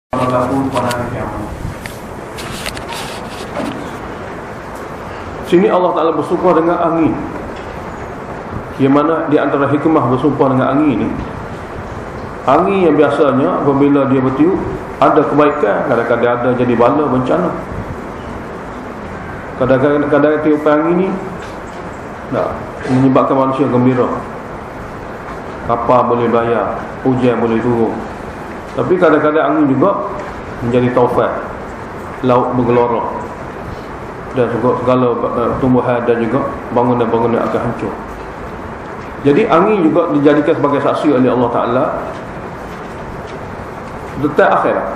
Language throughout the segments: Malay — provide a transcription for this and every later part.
berlaku pada hari kiamat. Sini Allah Ta'ala bersumpah dengan angin, yang mana di antara hikmah bersumpah dengan angin ini, angin yang biasanya apabila dia bertiup ada kebaikan, kadang-kadang ada jadi bala bencana. Kadang-kadang tiupan angin ini menyebabkan manusia gembira, kapal boleh bayar, hujan boleh turun. Tapi kadang-kadang angin juga menjadi taufan, laut bergelora, dan segala tumbuhan dan juga bangunan-bangunan akan hancur. Jadi angin juga dijadikan sebagai saksi oleh Allah Ta'ala tentang akhirat.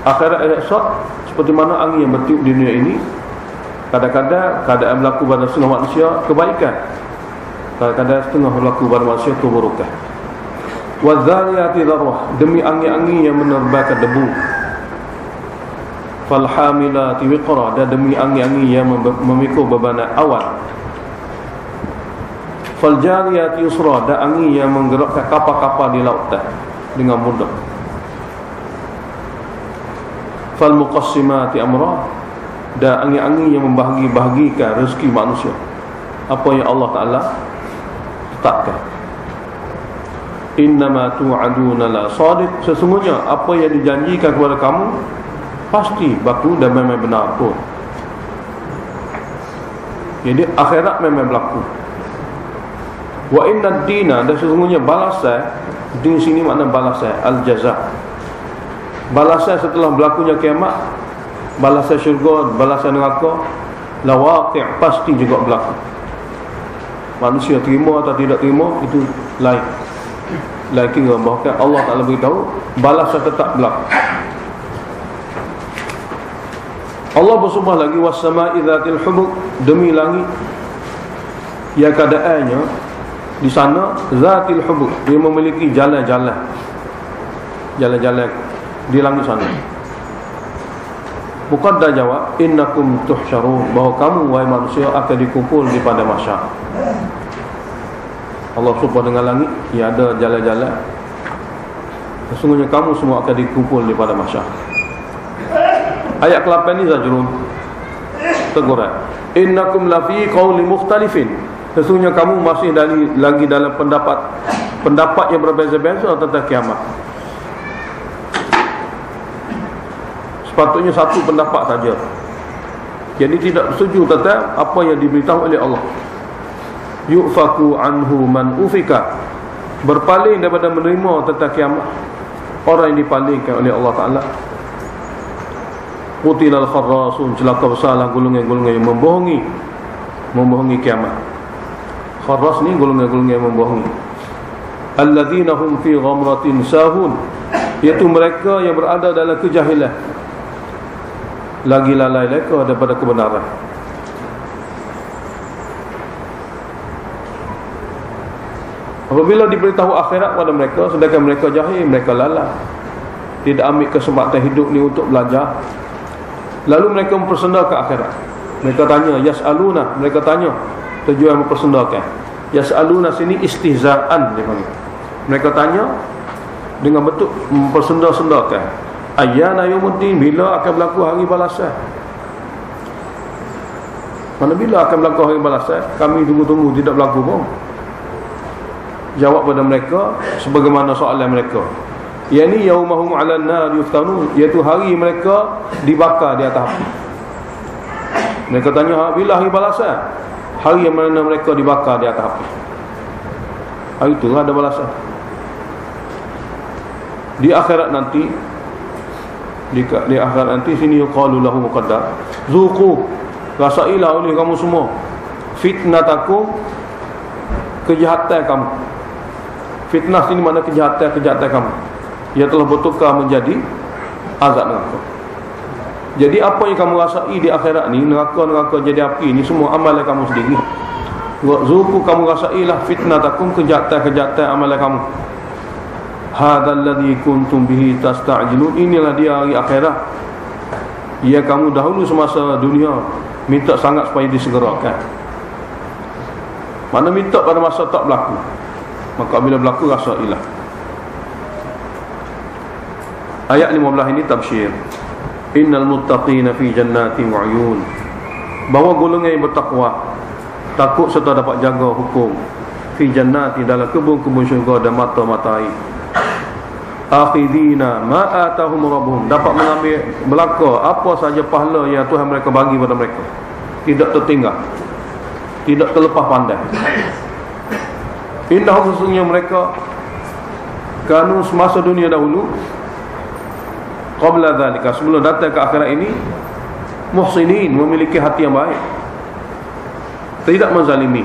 Akhirat esok seperti mana angin yang bertiup di dunia ini, kadang-kadang keadaan berlaku pada setengah manusia kebaikan, kadang-kadang setengah berlaku pada manusia keburukan. Wadzariyati dzarwah, demi angin-angin yang menerbangkan debu. Falhamilati wiqra, dan demi angin-angin yang memikul bebanan awan. Faljariyati yusra, dan angin yang menggerakkan kapal-kapal di lautan dengan mudah. Falmuqassimati amra, dan angin-angin yang membahagi-bahagikan rezeki manusia, apa yang Allah Ta'ala tetapkan. Innama tu'aduna la sadiq, sesungguhnya apa yang dijanjikan kepada kamu pasti berlaku dan memang benar pun. Jadi akhirat memang berlaku. Wa inna ad-dina, dan sesungguhnya balasan, din sini makna balasan, al-jaza, balasan setelah berlakunya kiamat, balasan syurga, balasan neraka, la waqi', pasti juga berlaku. Manusia terima atau tidak terima itu lain. Lagi bahkan Allah Ta'ala beritahu balasan tetap berlaku. Allah bersumpah lagi, was-sama'i dzatil hubuk, demi langit yang keadaannya di sana dzatil hubuk, dia memiliki jalan-jalan di langit sana. Bukan dah jawab innakum tuhsyarun, bahawa kamu wahai manusia akan dikumpul di pada mahsyar. Allah sumpah dengan langit yang ada jalan-jalan, sesungguhnya kamu semua akan dikumpul di pada mahsyar. Ayat ke-8 ni zajrun, teguran. Innakum lafi qawli mukhtalifin, sesungguhnya kamu masih lagi dalam pendapat yang berbeza-beza tentang kiamat. Sepatutnya satu pendapat saja, jadi tidak setuju tentang apa yang diberitahu oleh Allah. Yu'faku anhu man ufika, berpaling daripada menerima tentang kiamat orang yang dipalingkan oleh Allah Ta'ala. Qutilal kharrasun, celaka besarlah golongan-golongan yang membohongi kiamat. Kharras ni golongan-golongan yang membohongi. Alladzina hum fi ghamratin sahun, iaitu mereka yang berada dalam kejahilan, lagi lalai mereka daripada kebenaran. Apabila diberitahu akhirat pada mereka, sedangkan mereka jahil, mereka lalai, tidak ambil kesempatan hidup ni untuk belajar, lalu mereka mempersendakan akhirat. Mereka tanya yas'aluna, mereka tanya, tujuan mempersendakan. Yas'aluna sini istihza'an dia panggil. Mereka tanya dengan bentuk mempersendakan. Ayyana yawmuddin, bila akan berlaku hari balasan? Mana bila akan berlaku hari balasan? Kami tunggu-tunggu tidak berlaku pun. Jawab pada mereka sebagaimana soalan mereka, yakni yaumahum 'alan nar yuftanun, iaitu hari mereka dibakar di atas api. Mereka tanya bila hari balasan? Hari yang mana mereka dibakar di atas api, hari itu ada balasan. Di akhirat nanti, di akhirat nanti sini yuqalu lahu muqaddar, zuqu, rasailah oleh kamu semua fitnatakum, kejahatan kamu. Fitnah sini makna kejahatan kamu yang telah bertukar menjadi azab neraka. Jadi apa yang kamu rasai di akhirat ni, neraka jadi api ni, semua amalan kamu sendiri. Zuku, kamu rasailah fitnatakum, kejahatan amalan kamu. Hadzal ladzi kuntum bihi tasta'jilun, inilah dia hari akhirat yang kamu dahulu semasa dunia minta sangat supaya disegerakan. Mana minta pada masa tak berlaku, maka bila berlaku rasailah. Ayat 15 ini tafsir. Innal muttaqina fi jannatin wa 'uyun. Bahawa golongan yang bertakwa, takut serta dapat jaga hukum, fi jannati, dalam kebun-kebun syurga dan mata-mata air. Akhidina ma atahum rabbuhum, dapat mengambil belaka apa saja pahala yang Tuhan mereka bagi pada mereka, tidak tertinggal, tidak terlepas pandai. Innahum, sesungguhnya mereka, kanu semasa dunia dahulu, qabla dhalika, sebelum datang ke akhirat ini, muhsinin, memiliki hati yang baik, tidak menzalimi,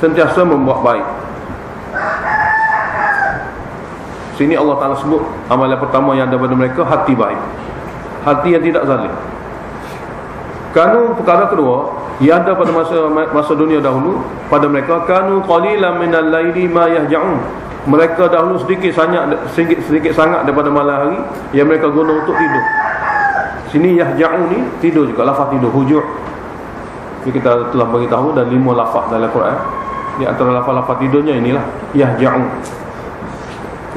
sentiasa membuat baik. Sini Allah Ta'ala sebut amalan pertama yang ada pada mereka, hati baik, hati yang tidak zalim. Kanu, perkara kedua yang ada pada masa dunia dahulu pada mereka, kanu qalilan minal laili ma yahja'un, mereka dahulu sedikit sangat daripada malam hari yang mereka guna untuk tidur. Sini yahja'un ni tidur juga, lafaz tidur, hujur. Kita telah beritahu dan 5 lafaz dalam Quran. Di antara lafaz-lafaz tidurnya inilah yahja'un,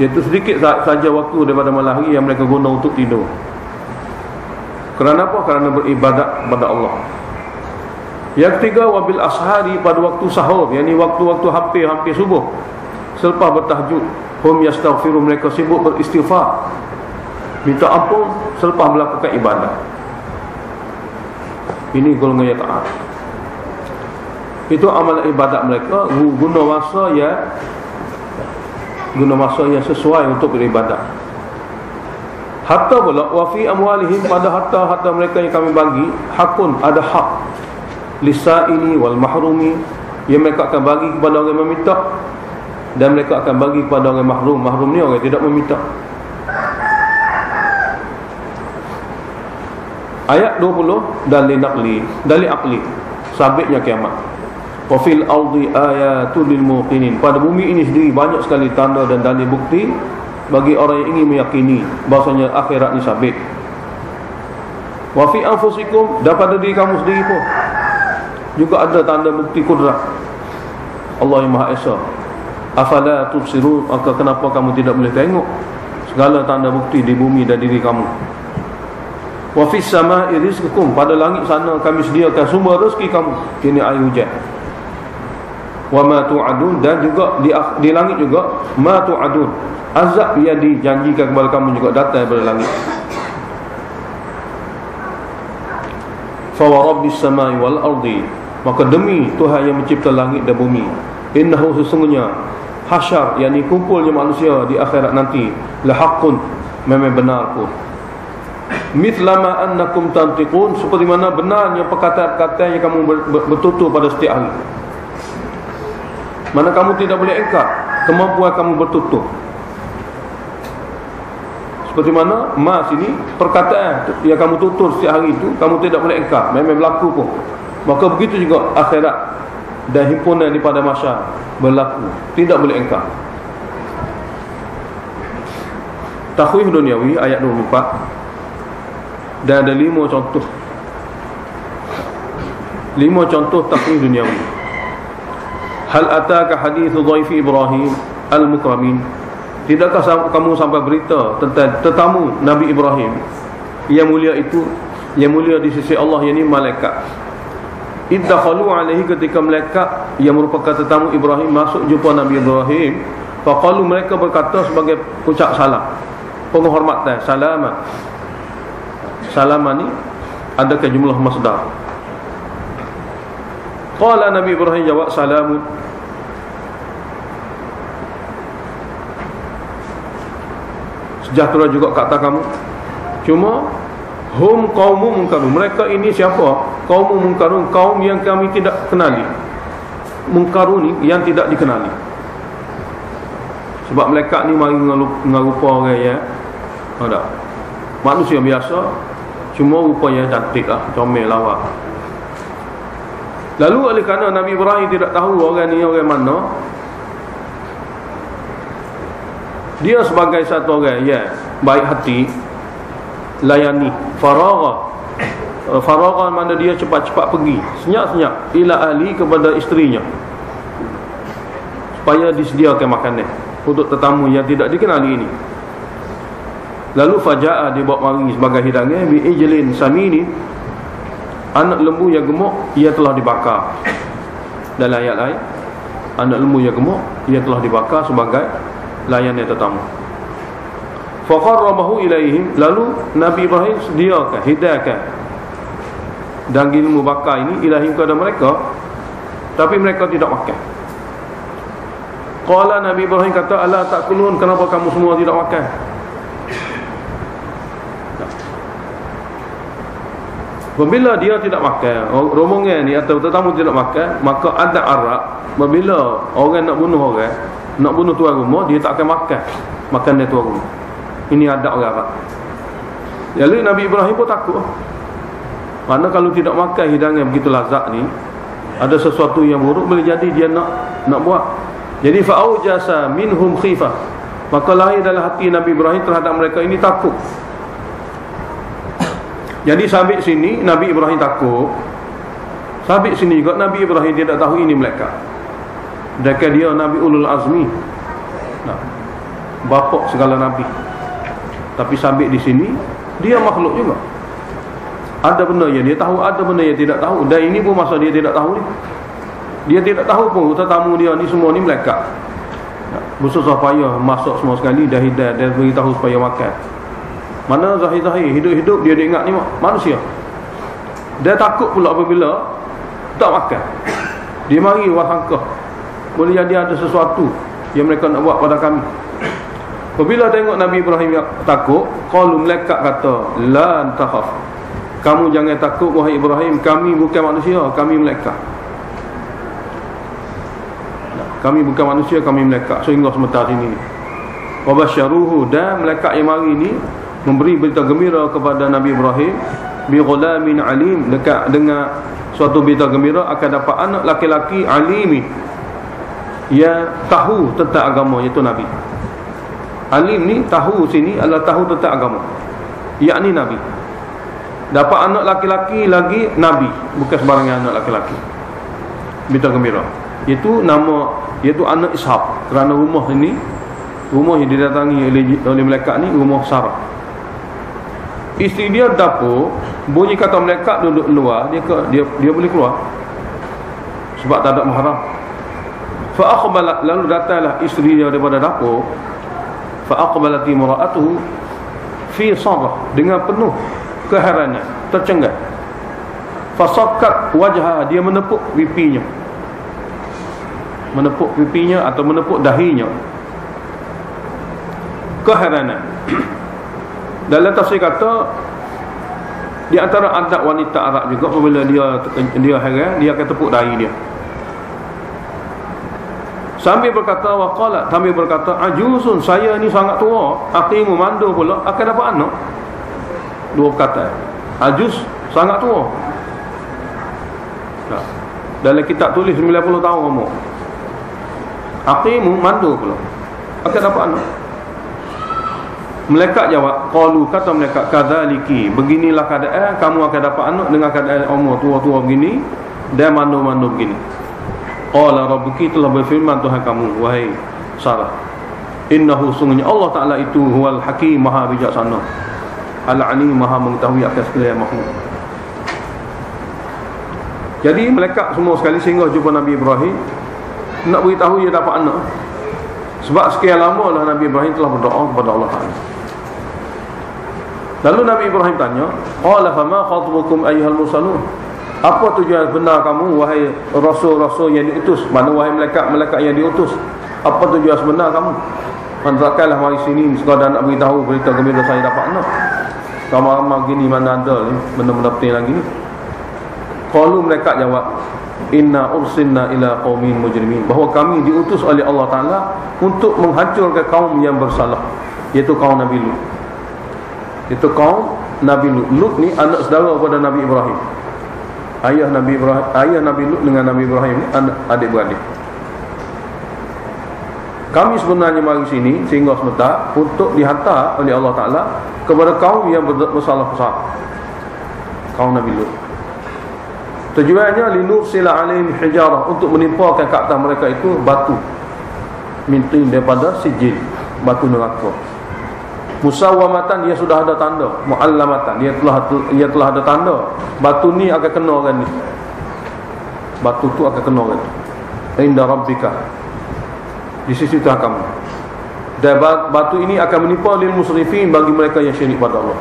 iaitu sedikit saja waktu daripada malam hari yang mereka guna untuk tidur. Kerana apa? Kerana beribadat kepada Allah. Yang ketiga, wabil ashari, pada waktu sahur, yakni waktu-waktu hampir subuh, selepas bertahajud, hum yastaghfiru, mereka sibuk beristighfar, minta ampun selepas melakukan ibadat. Ini golongan yang taat. Itu amal ibadat mereka, guna masa yang sesuai untuk beribadat. Hatta pula wa fi amwalihim, pada harta mereka yang kami bagi, hakun, ada hak, lisaili wal mahrumi, yang mereka akan bagi kepada orang yang meminta, dan mereka akan bagi kepada orang mahrum. Mahrum ni orang yang tidak meminta. Ayat 20, dalil akli, sabitnya kiamat. Wa fil ardi ayatul lil muqinin, pada bumi ini sendiri banyak sekali tanda dan dalil bukti bagi orang yang ingin meyakini bahasanya akhirat ni sabit. Wa fi anfusikum, dan pada diri kamu sendiri pun juga ada tanda bukti kudrat Allah yang Maha Esa. Afala tubsirun, maka kenapa kamu tidak boleh tengok segala tanda bukti di bumi dan diri kamu. Wa fis samai rizqukum, pada langit sana kami sediakan sumber rezeki kamu, kini air hujan. Wa ma tu'adun, dan juga di langit juga ma tu'adun, azab yang dijanjikan kepada kamu juga datang daripada langit. Fa wa rabbis samai wal ardi, maka demi Tuhan yang mencipta langit dan bumi, innahu, sesungguhnya, hasyar, yakni kumpulnya manusia di akhirat nanti, la haqqun, memang benar pun. Mithla ma annakum tantiqun, seperti mana benarnya perkataan-perkataan yang kamu bertutur pada setiap hari. Mana kamu tidak boleh engkar kemampuan kamu bertutur. Seperti mana ma sini, perkataan yang kamu tutur setiap hari itu kamu tidak boleh engkar, memang berlaku pun. Maka begitu juga akhirat dan himpunan daripada masyarakat berlaku, tidak boleh engkar. Takhwif duniawi, ayat 24, dan ada 5 contoh. 5 contoh takhwif duniawi. Hal ataka hadithu dhaifi Ibrahim al-mukramin, tidakkah kamu sampai berita tentang tetamu Nabi Ibrahim yang mulia itu, yang mulia di sisi Allah, yakni malaikat. Iddakhalu alaihi, ketika malaikat yang merupakan tetamu Ibrahim masuk jumpa Nabi Ibrahim, faqalu, mereka berkata sebagai ucap salam, penghormatan, salaman. Salaman ni adakah jumlah masdar? Qala, Nabi Ibrahim jawab, salamun, sejahtera juga kata kamu. Cuma hum qaumun munkarun, mereka ini siapa? Qaumun munkarun, kaum yang kami tidak kenali. Munkarun ni yang tidak dikenali. Sebab malaikat ni mari dengan rupa orang yang ada manusia biasa, cuma rupanya cantik lah, comel lawa. Lalu oleh kerana Nabi Ibrahim tidak tahu orang ni orang mana, dia sebagai satu orang yang baik hati, layani, faragha mana dia cepat-cepat pergi, senyap-senyap ila ahli, kepada isterinya, supaya disediakan makanan untuk tetamu yang tidak dikenali ini. Lalu faja'a, dia bawa mari sebagai hidangan bi ijlin samini, anak lembu yang gemuk ia telah dibakar. Dalam ayat lain, anak lembu yang gemuk ia telah dibakar sebagai layanan tetamu. Faqarrabahu ilaihim, lalu Nabi Ibrahim sediakan, hidayahkan daging lembu bakar ini ilaihim kepada mereka, tapi mereka tidak makan. Qala, Nabi Ibrahim kata, ala takulun, kenapa kamu semua tidak makan? Apabila dia tidak makan, rombongan ni atau tetamu tidak makan, maka ada Arab, apabila orang nak bunuh orang, nak bunuh tuan rumah, dia tak akan makan dia tuan rumah. Ini ada orang Arab. Jadi Nabi Ibrahim pun takut. Kerana kalau tidak makan hidangan begitu lazat ni, ada sesuatu yang buruk boleh jadi dia nak buat. Jadi fa'aujasa minhum khifah, maka lahir dalam hati Nabi Ibrahim terhadap mereka ini takut. Jadi sampai sini Nabi Ibrahim takut. Sampai sini juga Nabi Ibrahim tidak tahu ini malaikat. Dekat dia Nabi Ulul Azmi, bapa segala Nabi. Tapi sampai di sini dia makhluk juga. Ada benda yang dia tahu, ada benda yang tidak tahu. Dan ini pun masa dia tidak tahu ni. Dia tidak tahu pun tetamu dia ni semua ni malaikat. Bersusah payah masuk semua sekali, dah hidayah, dia beritahu supaya makan. Mana zahir-zahir hidup-hidup dia ingat ni manusia. Dia takut pula apabila tak makan. Dia mari wasangkah, boleh jadi ada sesuatu yang mereka nak buat pada kami. Apabila tengok Nabi Ibrahim yang takut, qalu, malaikat kata, la takhaf, kamu jangan takut wahai Ibrahim, kami bukan manusia, kami malaikat. Kami bukan manusia, kami malaikat. Sehingga sementara sini wa basyaruhu, dan malaikat yang mari ni memberi berita gembira kepada Nabi Ibrahim bi ghulamin alim, dekat dengan suatu berita gembira akan dapat anak laki-laki alimi, yang tahu tentang agama, iaitu Nabi. Alim ni tahu sini adalah tahu tentang agama, yakni Nabi. Dapat anak laki-laki lagi Nabi, bukan sembarangan anak laki-laki. Berita gembira itu nama, iaitu anak Ishaq. Kerana rumah ini, rumah yang didatangi oleh malaikat ni rumah Sarah. Isteri dia dapur, bunyi kata malaikat duduk luar, dia boleh keluar sebab tak ada mahram. Fa aqbalat, lalu datanglah isteri dia daripada dapur. Fa aqbalat imra'atuhu fi sarah, dengan penuh keheranan, tercengang. Fa sakkat wajha, dia menepuk pipinya, atau menepuk dahinya, keheranan. Dalam tafsir kata, di antara adat wanita Arab juga, apabila dia heran, dia akan tepuk dahi dia. Sambil berkata, waqala, sambil berkata, ajuzun, saya ni sangat tua, aqimu, mandu pula, akan dapat anak. Dua perkataan. Ajuz, sangat tua. Dalam kitab tulis 90 tahun umur. Aqimu, mandu pula, akan dapat anak. Malaikat jawab, qalu, kata malaikat, kadzaliki, beginilah keadaan kamu akan dapat anak dengan keadaan umur tua-tua begini dan mandu-mandu begini. Qala rabbuki, telah berfirman Tuhan kamu wahai Sarah, innahu, sungguhnya Allah Ta'ala itu huwal hakim, maha bijaksana, al-alim, maha mengetahui akan segala makhluk. Jadi malaikat semua sekali sehingga jumpa Nabi Ibrahim, nak beritahu dia dapat anak. Sebab sekian lama lah Nabi Ibrahim telah berdoa kepada Allah Ta'ala. Lalu Nabi Ibrahim tanya, qala fama khatbukum ayyuhal mursalun, apa tujuan benar kamu wahai rasul-rasul yang diutus, mana wahai malaikat-malaikat yang diutus, apa tujuan sebenar kamu? Mantakkanlah mari sini sekadar nak beritahu berita gembira saya dapat anak. Ramai-ramai gini mana ada ni benda-benda penting lagi ni. Qalu, malaikat jawab, inna ursilna ila qaumin mujrimin, bahawa kami diutus oleh Allah Ta'ala untuk menghancurkan kaum yang bersalah, iaitu kaum Nabi Lut. Itu kaum Nabi Lut. Lut ni anak saudara pada Nabi Ibrahim. Ayah Nabi Lut dengan Nabi Ibrahim ni adik-beradik. Kami sebenarnya mari sini sehingga sebentar untuk dihantar oleh Allah Ta'ala kepada kaum yang bersalah besar, kaum Nabi Lut. Tujuannya linursila alaihim hijarah, untuk menimpakan ke atas mereka itu batu, mintin, daripada sijil, batu neraka. Musawwamatan, dia sudah ada tanda. Muallamatan, dia telah ada tanda. Batu ni akan kena orang ni. Batu tu akan kena orang. Inda rabbika, di sisi Tuhan kamu. Dan batu ini akan menimpa lil musrifin, bagi mereka yang syirik pada Allah.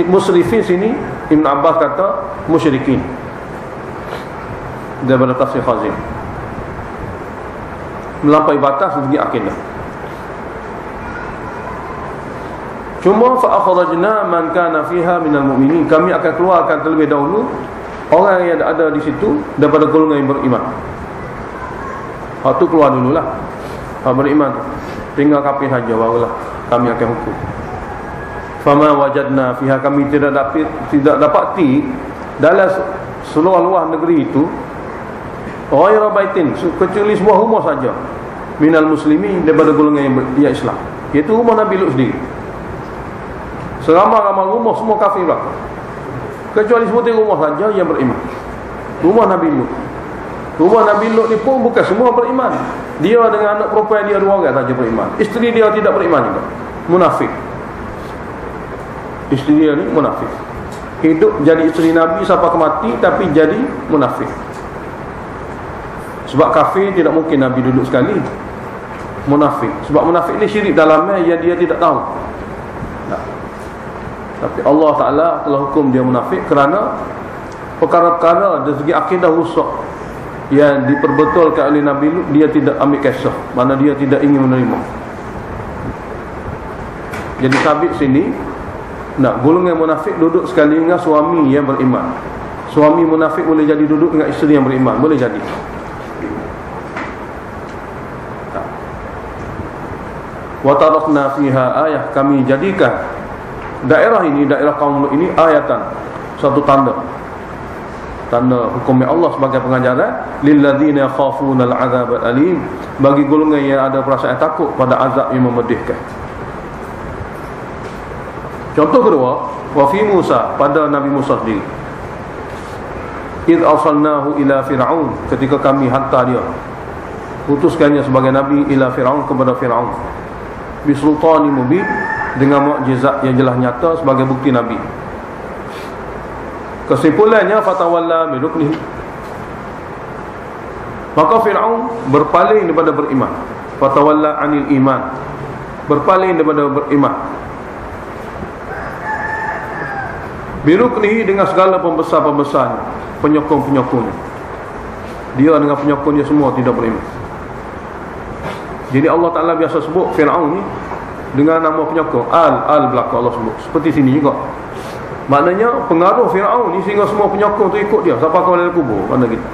Musrifin sini Ibn Abbas kata musyrikin, daripada tafsir Khazin, melampaui batas segi akidah. Cuma fa akhrajna man kana fiha minal mu'minin, kami akan keluarkan terlebih dahulu orang yang ada di situ daripada golongan yang beriman. Hak tu keluar dululah. Hak beriman tu tinggal kafir saja, barulah kami akan hukum. Fama wajadna fiha, kami tidak dapati dalam seluruh luar negeri itu ghayra baitin, kecuali sebuah rumah saja minal muslimin, daripada golongan yang Islam, iaitu rumah Nabi Lut sendiri. Seramai-ramai rumah semua kafir lah, kecuali sebutir rumah saja yang beriman, rumah Nabi Lut. Rumah Nabi Lut ni pun bukan semua beriman. Dia dengan anak perempuan dia 2 orang saja beriman. Isteri dia tidak beriman juga, munafik. Isteri dia ni munafik, hidup jadi isteri Nabi sampai ke mati, tapi jadi munafik. Sebab kafir tidak mungkin Nabi duduk sekali. Munafik, sebab munafik ni syirik dalamnya yang dia tidak tahu. Nah, tapi Allah Ta'ala telah hukum dia munafik kerana perkara-perkara dari segi akidah rusak yang diperbetulkan oleh Nabi Lut, dia tidak ambil kisah, mana dia tidak ingin menerima. Jadi sabit sini, nak golongan munafik duduk sekali dengan suami yang beriman. Suami munafik boleh jadi duduk dengan isteri yang beriman, boleh jadi. Wa tarakna fiha ayah, kami jadikan daerah ini, daerah kaum Lut ini ayatan, satu tanda hukum Allah sebagai pengajaran lil ladzina yakhafuna al-'adzab al-alim, bagi golongan yang ada perasaan takut pada azab yang memedihkan. Contoh kedua, wa fi Musa, pada Nabi Musa sendiri. Id arsalnahu ila fir'aun, ketika kami hantar dia, putuskannya sebagai nabi ila fir'aun, kepada fir'aun, bisultani mubin, dengan mukjizat yang jelas nyata sebagai bukti nabi. Kesimpulannya fatawalla biruknihi, maka Fir'aun berpaling daripada beriman. Fatawalla anil iman, berpaling daripada beriman. Biruknihi, dengan segala pembesar-pembesarnya, penyokong-penyokongnya. Dia dengan penyokong dia semua tidak beriman. Jadi Allah Ta'ala biasa sebut Fir'aun ni dengan nama penyokong, al belakang Allah sebut. Seperti sini juga, maknanya pengaruh Fir'aun ni sehingga semua penyokong tu ikut dia sampai ke dalam kubur. Mana kita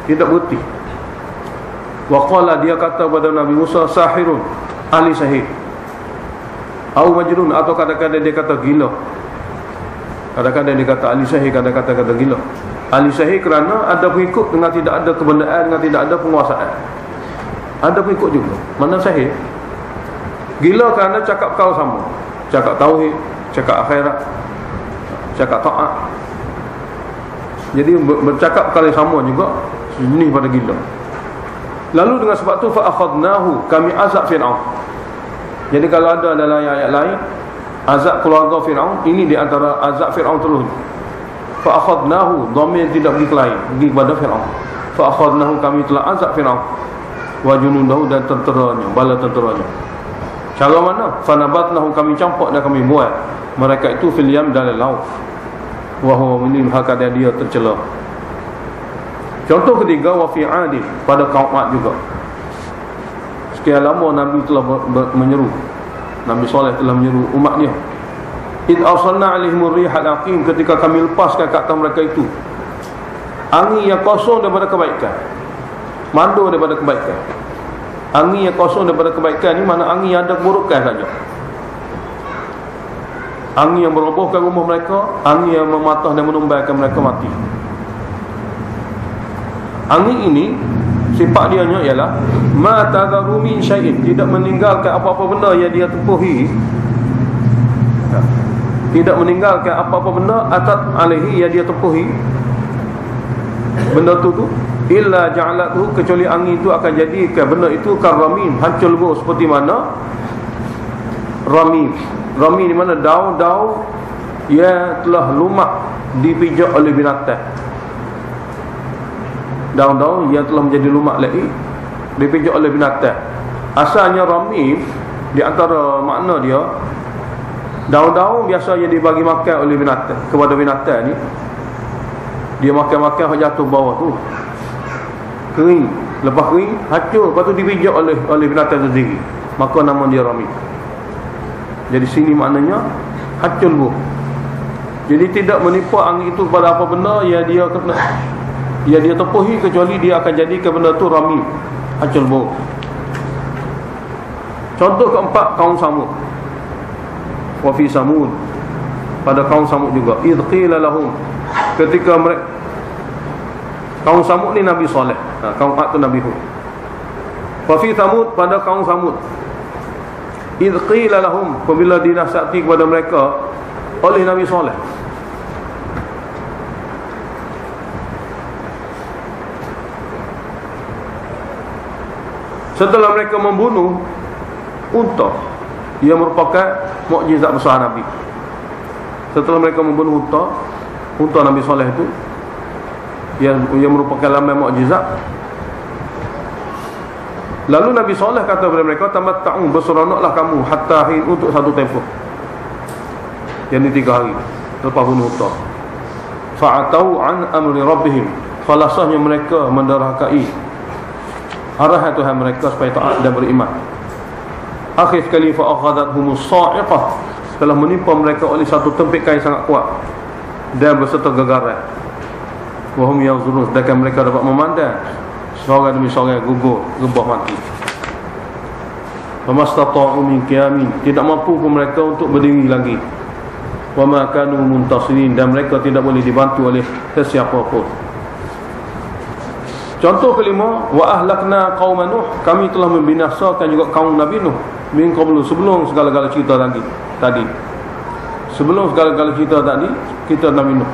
tidak berhenti. Wa qala, dia kata pada Nabi Musa, sahirun, ahli sahir, au majnun, atau kadang-kadang dia kata gila. Kadang-kadang dia kata ahli sahir, kadang-kadang kata gila. Ahli sahir kerana ada pengikut dengan tidak ada kebendaan, dengan tidak ada penguasaan. Ada pengikut juga, mana sahir. Gila kerana cakap kau sama, cakap tauhid, cakap akhirat, cakap taat. Jadi bercakap kali sama juga, jenis pada gila. Lalu dengan sebab tu fa akhadnahu, kami azab Fir'aun. Jadi kalau ada dalam ayat lain azab keluarga Fir'aun, ini di antara azab Fir'aun terus. Fa akhadnahu, dhamir tidak pergi ke lain, pergi kepada Fir'aun. Fa akhadnahu, kami telah azab Fir'aun, wa junudahu, dan tenteranya, bala tenteranya. Cara mana? Fa nabatnahu, kami campak dan kami buat mereka itu fil yam, dalam laut. Wa huwa mulim, hakada dia tercela. Contoh ketiga, wa fi 'adin, pada kaum 'Ad juga. Sekian lama Nabi telah menyeru, Nabi Saleh telah menyeru umat dia. Id arsalna 'alaihimur rihal aqim, ketika kami lepaskan ke atas mereka itu angin yang kosong daripada kebaikan, mandu daripada kebaikan. Angin yang kosong daripada kebaikan ni mana angin yang ada keburukan saja. Angin yang merobohkan rumah mereka, angin yang mematah dan menumbalkan mereka mati. Angin ini sifat dia ialah ma tadharu min syai'in, tidak meninggalkan apa-apa benda yang dia tempuhi, tidak meninggalkan apa-apa benda atat alaihi yang dia tempuhi benda tu illa ja'alathu, kecuali angin itu akan jadikan benda itu karamin, hancur lebur, seperti mana ramim, Rami di mana daun-daun ia telah lumak dipijak oleh binatang. Daun-daun ia telah menjadi lumak lagi dipijak oleh binatang. Asalnya rami di antara makna dia, daun-daun biasa yang dibagi makan oleh binatang kepada binatang ni. Dia makan-makan jatuh bawah tu, kering, lepas kering hancur, lepas tu dipijak oleh binatang tu sendiri, maka nama dia rami. Jadi sini maknanya hancur bu. Jadi tidak menimpa angin itu pada apa benda yang dia kena, yang dia tepuhi, kecuali dia akan jadikan benda tu rami, hancur bu. Contoh keempat, kaum Samud. Wa fi Samud, pada kaum Samud juga, idh qila lahum, ketika mereka, kaum Samud ni Nabi Saleh, kaum Ad tu Nabi Hud. Wa fi Samud, pada kaum Samud, idh qila lahum, apabila dinasihati kepada mereka oleh Nabi Saleh. Setelah mereka membunuh unta, ia merupakan mukjizat besar Nabi. Setelah mereka membunuh unta Nabi Saleh itu, yang merupakan lambang mukjizat. Lalu Nabi Saleh kata kepada mereka, tamatta'u, berseronoklah kamu hatta hin, untuk satu tempoh, yang ini 3 hari lepas bunuh unta. Fa'atau an amri rabbihim, falasahnya mereka menderhakai arahan Tuhan mereka supaya taat dan beriman. Akhir sekali fa'akhadhathumus sa'iqah, telah menimpa mereka oleh satu tempikan yang sangat kuat dan berserta gegaran. Wahum yanzurun, sedangkan mereka dapat memandang seorang demi seorang gugur, rebah mati. Famastata'u min qiyamin, tidak mampu pun mereka untuk berdiri lagi. Wa ma kanu muntasirin, dan mereka tidak boleh dibantu oleh sesiapa pun. Contoh kelima, wa ahlakna qauma Nuh, kami telah membinasakan juga kaum Nabi Nuh min qablu, sebelum segala-gala cerita tadi. Sebelum segala-gala cerita tadi, kita Nabi Nuh.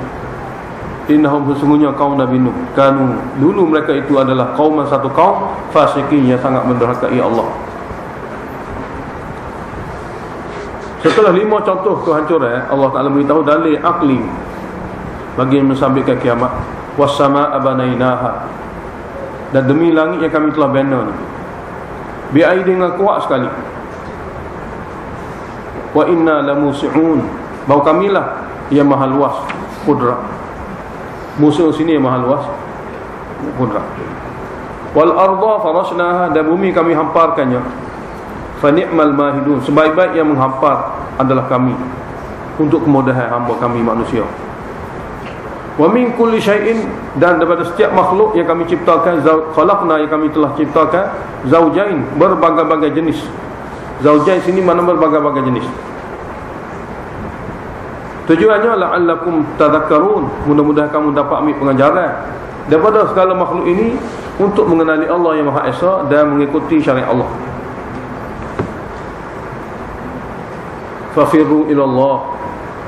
Innahum, sesungguhnya kaum Nabi Nuh, kanu, dulu mereka itu adalah kauman, satu kaum fasikin yang sangat menderhakai Allah. Setelah 5 contoh kehancuran, Allah Ta'ala beritahu dalil akli bagi mensabitkan kiamat. Was-samaa'a banainaha, dan demi langit yang kami telah bina ni, bi'aidin, dengan kuat sekali. Wa inna lamusi'un, bahawa kamilah yang maha luas kudrat. Musuh sini yang maha luas kudrat. Wal arda farashnaha, dan bumi kami hamparkannya. Fa ni'mal mahidun, sebaik-baik yang menghampar adalah kami untuk kemudahan hamba kami manusia. Wa min kulli syai'in, dan daripada setiap makhluk yang kami ciptakan, khalaqna, yang kami telah ciptakan, zaujain, berbagai-bagai jenis. Zaujain sini mana berbagai-bagai jenis. Tujuannya la'allakum tadhakkarun, mudah-mudahan kamu dapat ambil pengajaran daripada segala makhluk ini untuk mengenali Allah yang Maha Esa dan mengikuti syariat Allah. Fafirru ilallah,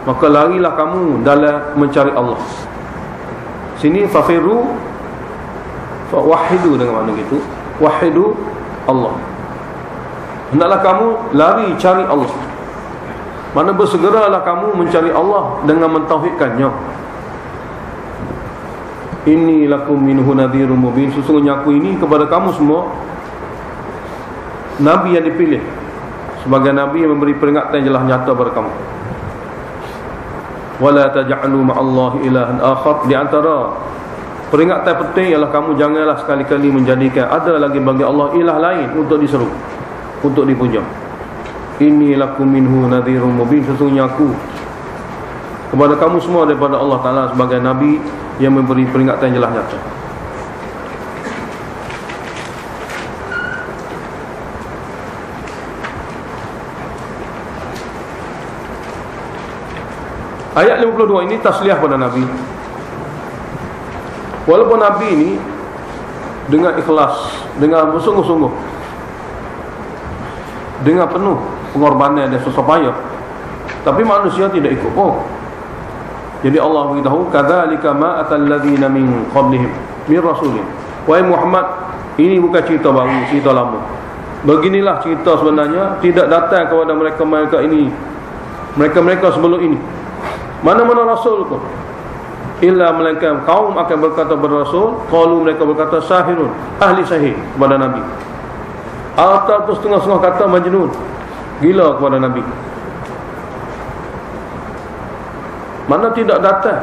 maka larilah kamu dalam mencari Allah. Sini fafirru, wahidu dengan makna gitu, wahidu Allah. Hendaklah kamu lari cari Allah, mana bersegeralah kamu mencari Allah dengan mentauhidkannya. Inni lakum minhu nadhirun mubin, sesungguhnya aku ini kepada kamu semua Nabi yang dipilih, sebagai Nabi yang memberi peringatan yang jelas nyata kepada kamu. Wala taj'alu ma'allahi ilahan akhar, di antara peringatan penting ialah kamu janganlah sekali-kali menjadikan ada lagi bagi Allah ilah lain untuk diseru, untuk dipuja. Inni lakum minhu nadhirun mubin, sesungguhnya aku kepada kamu semua daripada Allah Ta'ala sebagai Nabi yang memberi peringatan yang jelas nyata. Ayat 52 ini tasliah pada Nabi. Walaupun Nabi ini dengan ikhlas, dengan bersungguh-sungguh, dengan penuh pengorbanan dan susah payah, tapi manusia tidak ikut pun. Jadi Allah beritahu, kadzalika ma atal ladzina min qablihim min rasulin. Wahai Muhammad, ini bukan cerita baru, cerita lama. Beginilah cerita sebenarnya tidak datang kepada mereka ini mereka-mereka sebelum ini. Mana-mana rasul pun illa melainkan kaum akan berkata kepada rasul, qalu mereka berkata sahirun, ahli sihir kepada nabi, atau setengah-setengah kata majnun, gila kepada nabi. Mana tidak datang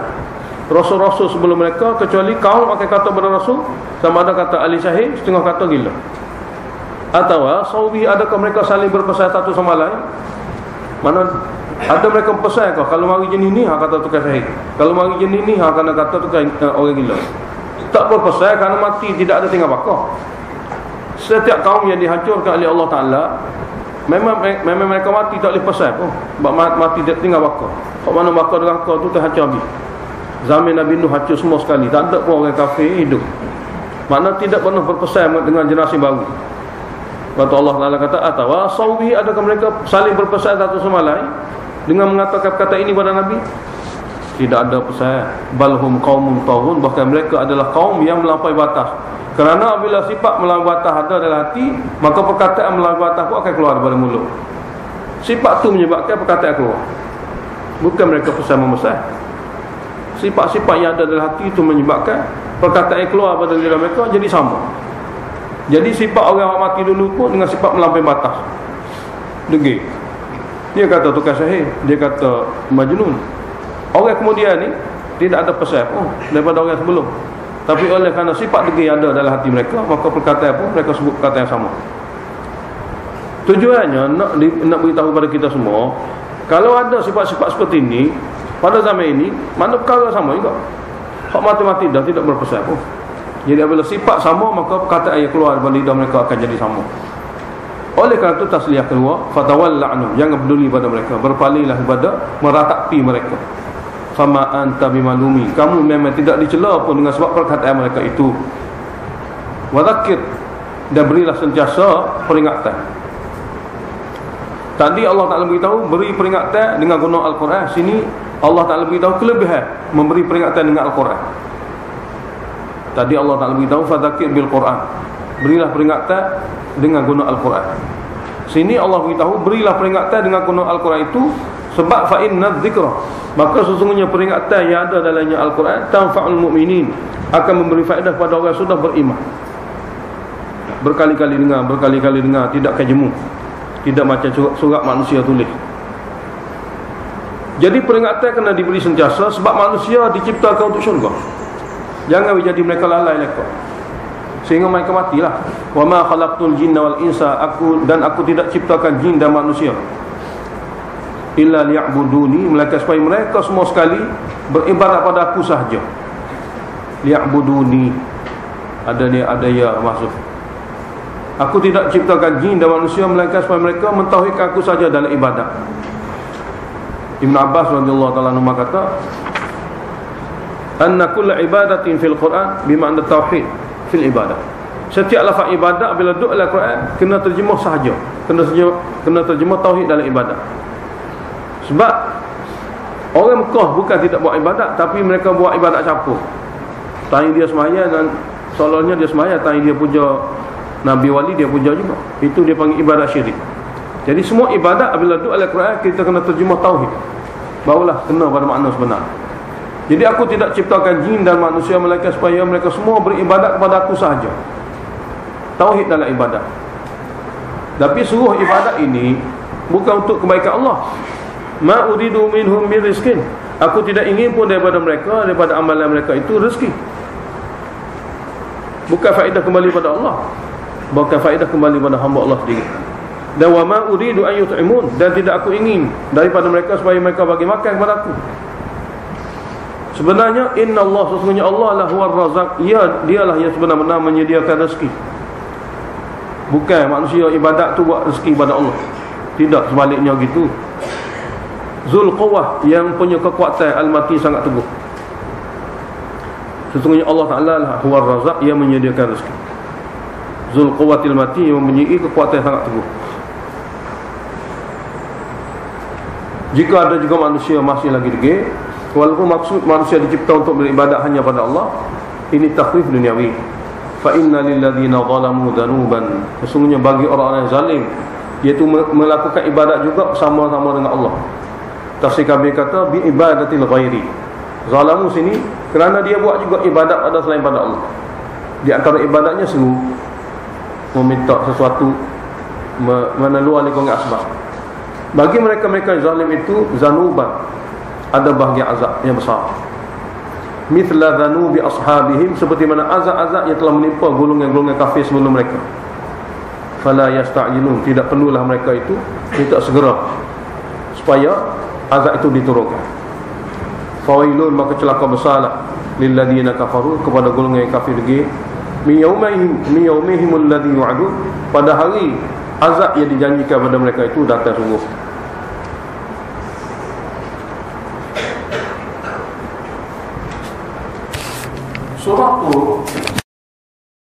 rasul-rasul sebelum mereka kecuali kaum akan kata kepada rasul, sama ada kata ahli sihir, setengah kata gila. Atau sawi, adakah mereka saling berpesan satu sama lain? Mana ada mereka berpesan kau, kalau mari jenis ni kata tukar sihir, kalau mari jenis ni kena kata tukar orang gila. Tak berpesan kerana mati tidak ada tinggal bakar. Setiap kaum yang dihancurkan oleh Allah Ta'ala, memang mereka mati tak boleh pesan pun. Sebab mati tak tinggal bakar. Kalau mana bakar dengan bakar tu terhancur habis. Zaman Nabi Nuh hancur semua sekali, tak ada pun orang kafir hidup. Mana tidak pernah berpesan dengan generasi baru. Kata Allah Ta'ala kata, atawa sawi, adakah mereka saling berpesan satu sama lain dengan mengatakan kata ini pada Nabi? Tidak ada pesan. Balhum qaumun taghun, bahkan mereka adalah kaum yang melampaui batas. Kerana bila sifat melampaui batas ada dalam hati, maka perkataan melampaui batas pun akan keluar daripada mulut. Sifat tu menyebabkan perkataan keluar, bukan mereka pesan memesan. Sifat-sifat yang ada dalam hati itu menyebabkan perkataan yang keluar daripada lidah mereka jadi sama. Jadi sifat orang yang mati dulu pun dengan sifat melampaui batas, degil. Dia kata tukar sihir, dia kata majnun. Orang kemudian ni tidak ada pesan pun daripada orang sebelum. Tapi oleh kerana sifat degil ada dalam hati mereka, maka perkataan pun mereka sebut perkataan yang sama. Tujuannya nak beritahu kepada kita semua, kalau ada sifat-sifat seperti ini pada zaman ini, mana perkara sama juga. Hak mati-mati dah tidak berpesan pun. Jadi apabila sifat sama, maka perkataan yang keluar daripada lidah mereka akan jadi sama. Oleh kerana itu tasliyah keluar, fatawalla anhum, jangan peduli pada mereka, berpalinglah kepada meratapi mereka. Fama anta bimalumi, kamu memang tidak dicela pun dengan sebab perkataan mereka itu. Wadzakkir, dan berilah sentiasa peringatan. Tadi Allah Ta'ala beritahu beri peringatan dengan guna Al-Quran. Sini Allah Ta'ala beritahu kelebihan memberi peringatan dengan Al-Quran. Tadi Allah Ta'ala beritahu fadzakir bil Quran, berilah peringatan dengan guna Al-Quran. Sini Allah beritahu berilah peringatan dengan guna Al-Quran itu sebab fa inna dzikra, maka sesungguhnya peringatan yang ada dalamnya Al-Quran tanfa'ul mu'minin, akan memberi faedah kepada orang yang sudah beriman. Berkali-kali dengar, tidak kejemu, tidak macam surat manusia tulis. Jadi peringatan kena diberi sentiasa sebab manusia diciptakan untuk syurga. Jangan jadi mereka lalai lekor sehingga mereka matilah. Wa ma khalaqtul jinna wal insa, aku tidak ciptakan jin dan manusia illa liya'buduni, melainkan supaya mereka semua sekali beribadat pada aku sahaja. Liya'buduni, ada ya maksud. Aku tidak ciptakan jin dan manusia melainkan supaya mereka mentauhidkan aku saja dalam ibadat. Ibn Abbas radhiyallahu ta'ala anhu kata, anna kulla ibadatin fil Quran bima'na tauhid fil ibadah. Setiap lafaz ibadat bila duduk dalam Quran kena terjemah sahaja, kena terjemah tauhid dalam ibadat. Sebab orang Mekah bukan tidak buat ibadat, tapi mereka buat ibadat campur. Tanya dia sembahyang dan seolah-olahnya dia sembahyang, tanya dia puja Nabi wali, dia puja juga. Itu dia panggil ibadat syirik. Jadi semua ibadat bila duduk dalam Quran kita kena terjemah tauhid, barulah kena pada makna sebenar. Jadi aku tidak ciptakan jin dan manusia melainkan supaya mereka semua beribadat kepada aku sahaja. Tauhid dalam ibadat. Tapi seluruh ibadat ini bukan untuk kebaikan Allah. Ma uridu minhum min rizqin, aku tidak ingin pun daripada mereka, daripada amalan mereka itu rezeki. Bukan faedah kembali pada Allah, bukan faedah kembali pada hamba Allah sendiri. Dan wa ma uridu an yut'imun, dan tidak aku ingin daripada mereka supaya mereka bagi makan kepada aku. Sebenarnya inna Allah, sesungguhnya Allah lah huwar razaq, dialah yang sebenar-benar menyediakan rezeki. Bukan manusia ibadat tu buat rezeki pada Allah, tidak, sebaliknya gitu. Zul Quwwah, yang punya kekuatan, Al-Mati, sangat teguh. Sesungguhnya Allah Ta'ala lah huwar razaq, yang menyediakan rezeki. Zul Quwwatil Mati, yang mempunyai kekuatan yang sangat teguh. Jika ada juga manusia masih lagi degil, walaupun maksud manusia dicipta untuk beribadat hanya pada Allah, ini takhwif duniawi. Fa inna lilladzina zalamu dhanuban, sesungguhnya bagi orang-orang yang zalim, iaitu melakukan ibadat juga sama-sama dengan Allah, Tafsir Kabir kata bi ibadatil ghairi. Zalamu sini kerana dia buat juga ibadat pada selain pada Allah. Di antara ibadatnya seru meminta sesuatu, meneluar lingkungan asbab. Bagi mereka-mereka zalim itu zanuban, ada bahagian azab yang besar. Mithla dhanubi ashabihim, seperti mana azab-azab yang telah menimpa golongan-golongan kafir sebelum mereka. Fala yasta'jilun, tidak perlulah mereka itu minta segera supaya azab itu diturunkan. Fawailun, maka celaka besarlah lil ladina kafaru, kepada golongan yang kafir lagi, min yaumihim alladhi yu'adun, pada hari azab yang dijanjikan pada mereka itu datang sungguh.